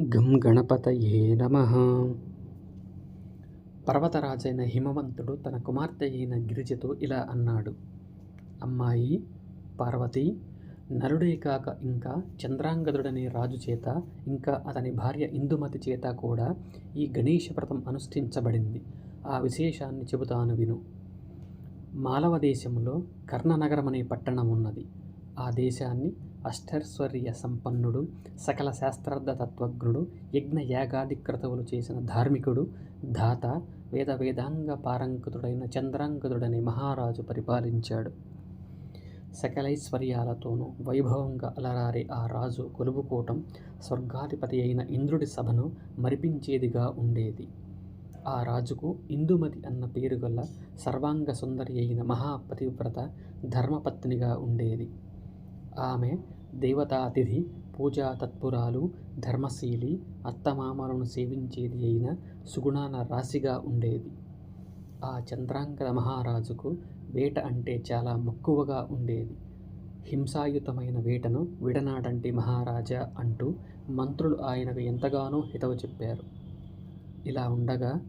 గం గణపతయే నమః. పర్వతరాజైన హిమవంతుడు తన కుమార్తె అయిన గిరిజతో ఇలా అన్నాడు. అమ్మాయి పార్వతి, నలుడే కాక ఇంకా చంద్రాంగదుడనే రాజు చేత, ఇంకా అతని భార్య ఇందుమతి చేత కూడా ఈ గణేష వ్రతం అనుష్ఠించబడింది. ఆ విశేషాన్ని చెబుతాను విను. మాలవ దేశంలో కర్ణనగరమనే పట్టణం ఉన్నది. ఆ దేశాన్ని అష్టైశ్వర్య సంపన్నుడు, సకల శాస్త్రార్థ తత్వజ్ఞుడు, యజ్ఞ యాగాది క్రతువులు చేసిన ధార్మికుడు, ధాత, వేదాంగ పారంగతుడైన చంద్రాంగదుడనే మహారాజు పరిపాలించాడు. సకలైశ్వర్యాలతోనూ వైభవంగా అలరారే ఆ రాజు కొలువుకోవటం స్వర్గాధిపతి అయిన ఇంద్రుడి సభను మరిపించేదిగా ఉండేది. ఆ రాజుకు ఇందుమతి అన్న పేరు గల సర్వాంగ సుందరి అయిన మహాపతివ్రత ధర్మపత్నిగా ఉండేది. ఆమె దేవతాతిథి, పూజా తత్పురాలు, ధర్మశీలి, అత్తమామలను సేవించేది అయిన సుగుణాల రాశిగా ఉండేది. ఆ చంద్రాంగద మహారాజుకు వేట అంటే చాలా మక్కువగా ఉండేది. హింసాయుతమైన వేటను విడనాడంటి మహారాజా అంటూ మంత్రులు ఆయనకు ఎంతగానో హితవు చెప్పారు. ఇలా ఉండగా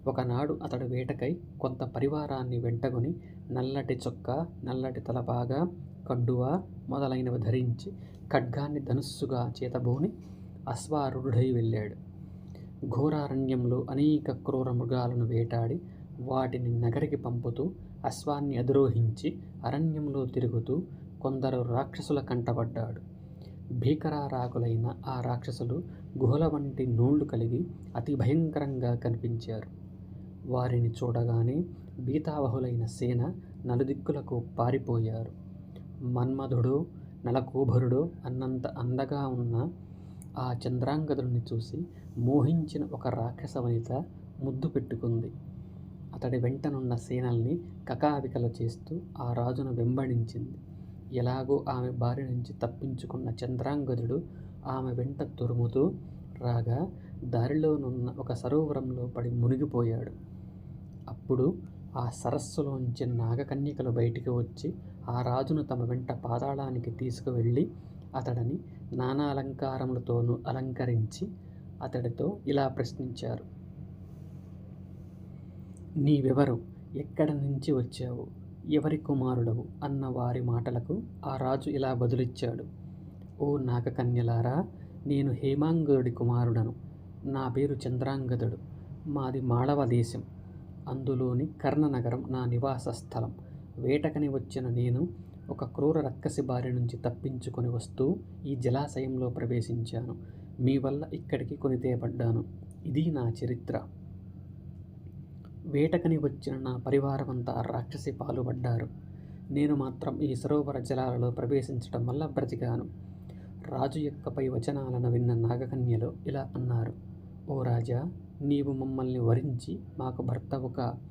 ఒకనాడు అతడు వేటకై కొంత పరివారాన్ని వెంటగొని నల్లటి చొక్కా, నల్లటి తలపాగా, కండువా మొదలైనవి ధరించి ఖడ్గాన్ని ధనుస్సుగా చేతబూని అశ్వారూఢుడై వెళ్ళాడు. ఘోరారణ్యంలో అనేక క్రూర మృగాలను వేటాడి వాటిని నగరికి పంపుతూ అశ్వాన్ని అధిరోహించి అరణ్యంలో తిరుగుతూ కొందరు రాక్షసుల కంటపడ్డాడు. భీకరారాకులైన ఆ రాక్షసులు గుహల వంటి నోళ్లు కలిగి అతి భయంకరంగా కనిపించారు. వారిని చూడగానే భీతావహులైన సేన నలుదిక్కులకు పారిపోయారు. మన్మధుడో నలకూబరుడో అన్నంత అందగా ఉన్న ఆ చంద్రాంగదుడిని చూసి మోహించిన ఒక రాక్షస వనిత ముద్దు పెట్టుకుంది. అతడి వెంటనున్న సేనల్ని కకావికలు చేస్తూ ఆ రాజును వెంబడించింది. ఎలాగో ఆమె బారి నుంచి తప్పించుకున్న చంద్రాంగదుడు ఆమె వెంట తురుముతూ రాగా దారిలోనున్న ఒక సరోవరంలో పడి మునిగిపోయాడు. అప్పుడు ఆ సరస్సులోంచి నాగకన్యకలు బయటికి వచ్చి ఆ రాజును తమ వెంట పాతాళానికి తీసుకువెళ్ళి అతడిని నానా అలంకారములతోనూ అలంకరించి అతడితో ఇలా ప్రశ్నించారు. నీవెవరు? ఎక్కడి నుంచి వచ్చావు? ఎవరి కుమారుడవు? అన్న వారి మాటలకు ఆ రాజు ఇలా బదులిచ్చాడు. ఓ నాగకన్యలారా, నేను హేమాంగుడి కుమారుడను. నా పేరు చంద్రాంగదుడు. మాది మాళవ దేశం. అందులోని కర్ణనగరం నా నివాస స్థలం. వేటకని వచ్చిన నేను ఒక క్రూర రక్కసి బారి నుంచి తప్పించుకొని వస్తూ ఈ జలాశయంలో ప్రవేశించాను. మీ వల్ల ఇక్కడికి కొనితేపడ్డాను. ఇది నా చరిత్ర. వేటకని వచ్చిన నా పరివారమంతా రాక్షసి పాలుపడ్డారు. నేను మాత్రం ఈ సరోవర జలాలలో ప్రవేశించడం వల్ల బ్రతికాను. రాజు యొక్క పై వచనాలను విన్న నాగకన్యలు ఇలా అన్నారు. ఓ రాజా, నీవు మమ్మల్ని వరించి మాకు భర్తవుగా,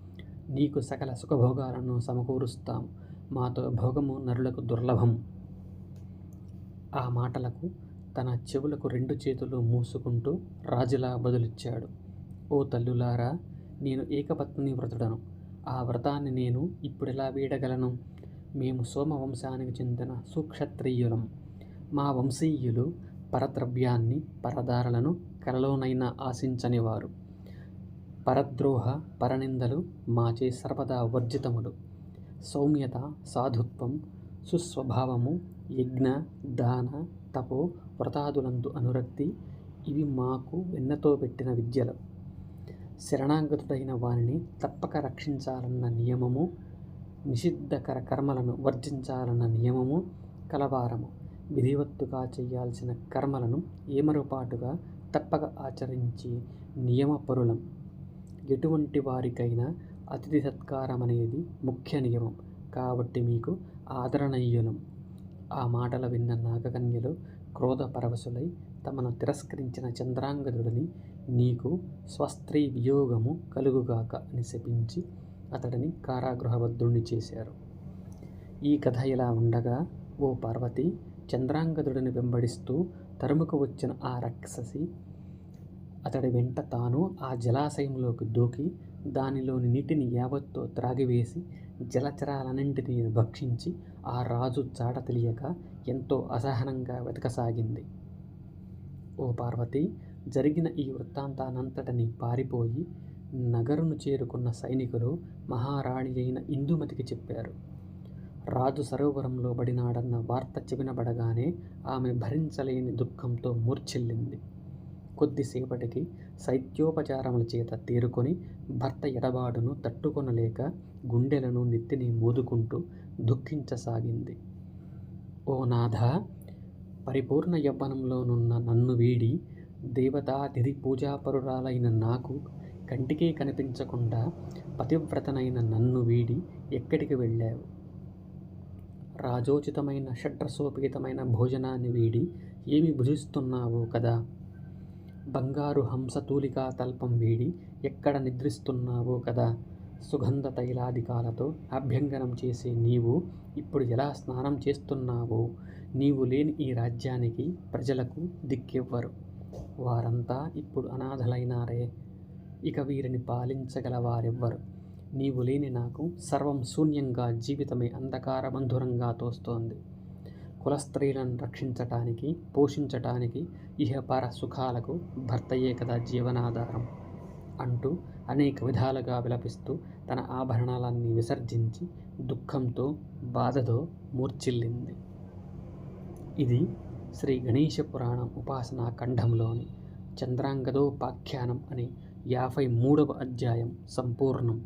నీకు సకల సుఖభోగాలను సమకూరుస్తాం. మాతో భోగము నరులకు దుర్లభం. ఆ మాటలకు తన చెవులకు రెండు చేతులు మూసుకుంటూ రాజులా బదులిచ్చాడు. ఓ తల్లులారా, నేను ఏకపత్ని వ్రతుడను. ఆ వ్రతాన్ని నేను ఇప్పుడెలా వీడగలను? మేము సోమవంశానికి చెందిన సుక్షత్రియులం. మా వంశీయులు పరద్రవ్యాన్ని, పరదారలను కలలోనైనా ఆశించనివారు. పరద్రోహ, పరనిందలు మాచే సర్వదా వర్జితములు. సౌమ్యత, సాధుత్వం, సుస్వభావము, యజ్ఞ, దాన, తపో, వ్రతాదులందు అనురక్తి ఇవి మాకు వెన్నతో పెట్టిన విద్యలు. శరణాగతుడైన వారిని తప్పక రక్షించాలన్న నియమము, నిషిద్ధకర కర్మలను వర్జించాలన్న నియమము కలవారము. విధివత్తుగా చేయాల్సిన కర్మలను ఏమరుపాటుగా తప్పక ఆచరించి నియమపరులం. ఎటువంటి వారికైనా అతిథి సత్కారం అనేది ముఖ్య నియమం. కాబట్టి మీకు ఆదరణీయులం. ఆ మాటలు విన్న నాగకన్యలు క్రోధపరవశులై తమను తిరస్కరించిన చంద్రాంగదుడిని నీకు స్వస్త్రీ వియోగము కలుగుగాక అని శపించి అతడిని కారాగృహబద్ధుణ్ణి చేశారు. ఈ కథ ఇలా ఉండగా, ఓ పార్వతి, చంద్రాంగదుడిని వెంబడిస్తూ తరుముకు వచ్చిన ఆ రాక్షసి అతడి వెంట తాను ఆ జలాశయంలోకి దూకి దానిలోని నీటిని యావత్తో త్రాగివేసి జలచరాలన్నింటినీ భక్షించి ఆ రాజు చాట తెలియక ఎంతో అసహనంగా వెతకసాగింది. ఓ పార్వతి, జరిగిన ఈ వృత్తాంతానంతటిని పారిపోయి నగరును చేరుకున్న సైనికులు మహారాణి అయిన ఇందుమతికి చెప్పారు. రాజు సరోవరంలో బడినాడన్న వార్త చెవినబడగానే ఆమె భరించలేని దుఃఖంతో మూర్ఛిల్లింది. కొద్దిసేపటికి శైత్యోపచారముల చేత తేరుకొని భర్త ఎడబాటును తట్టుకొనలేక గుండెలను నెత్తిని మోదుకుంటూ దుఃఖించసాగింది. ఓ నాథా, పరిపూర్ణ యవ్వనంలోనున్న నన్ను వీడి దేవతాతిథి పూజాపరురాలైన నాకు కంటికే కనిపించకుండా పతివ్రతనైన నన్ను వీడి ఎక్కడికి వెళ్ళావు? రాజోచితమైన షడ్రసోపేతమైన భోజనాన్ని వీడి ఏమి భుజిస్తున్నావో కదా? బంగారు హంసతూలికా తల్పం వీడి ఎక్కడ నిద్రిస్తున్నావో కదా? సుగంధ తైలాదికాలతో అభ్యంగనం చేసే నీవు ఇప్పుడు ఎలా స్నానం చేస్తున్నావో? నీవు లేని ఈ రాజ్యానికి ప్రజలకు దిక్కెవ్వరు. వారంతా ఇప్పుడు అనాథలైనారే. ఇక వీరిని పాలించగల వారెవ్వరు? నీవు లేని నాకు సర్వం శూన్యంగా, జీవితమే అంధకారబంధురంగా తోస్తోంది. కులస్త్రీలను రక్షించటానికి, పోషించటానికి ఇహపర సుఖాలకు భర్తయే కదా జీవనాధారం అంటూ అనేక విధాలుగా విలపిస్తూ తన ఆభరణాలన్నీ విసర్జించి దుఃఖంతో, బాధతో మూర్ఛిల్లింది. ఇది శ్రీ గణేశ పురాణం ఉపాసనా ఖండంలోని చంద్రాంగదోపాఖ్యానం అనే 53వ అధ్యాయం సంపూర్ణం.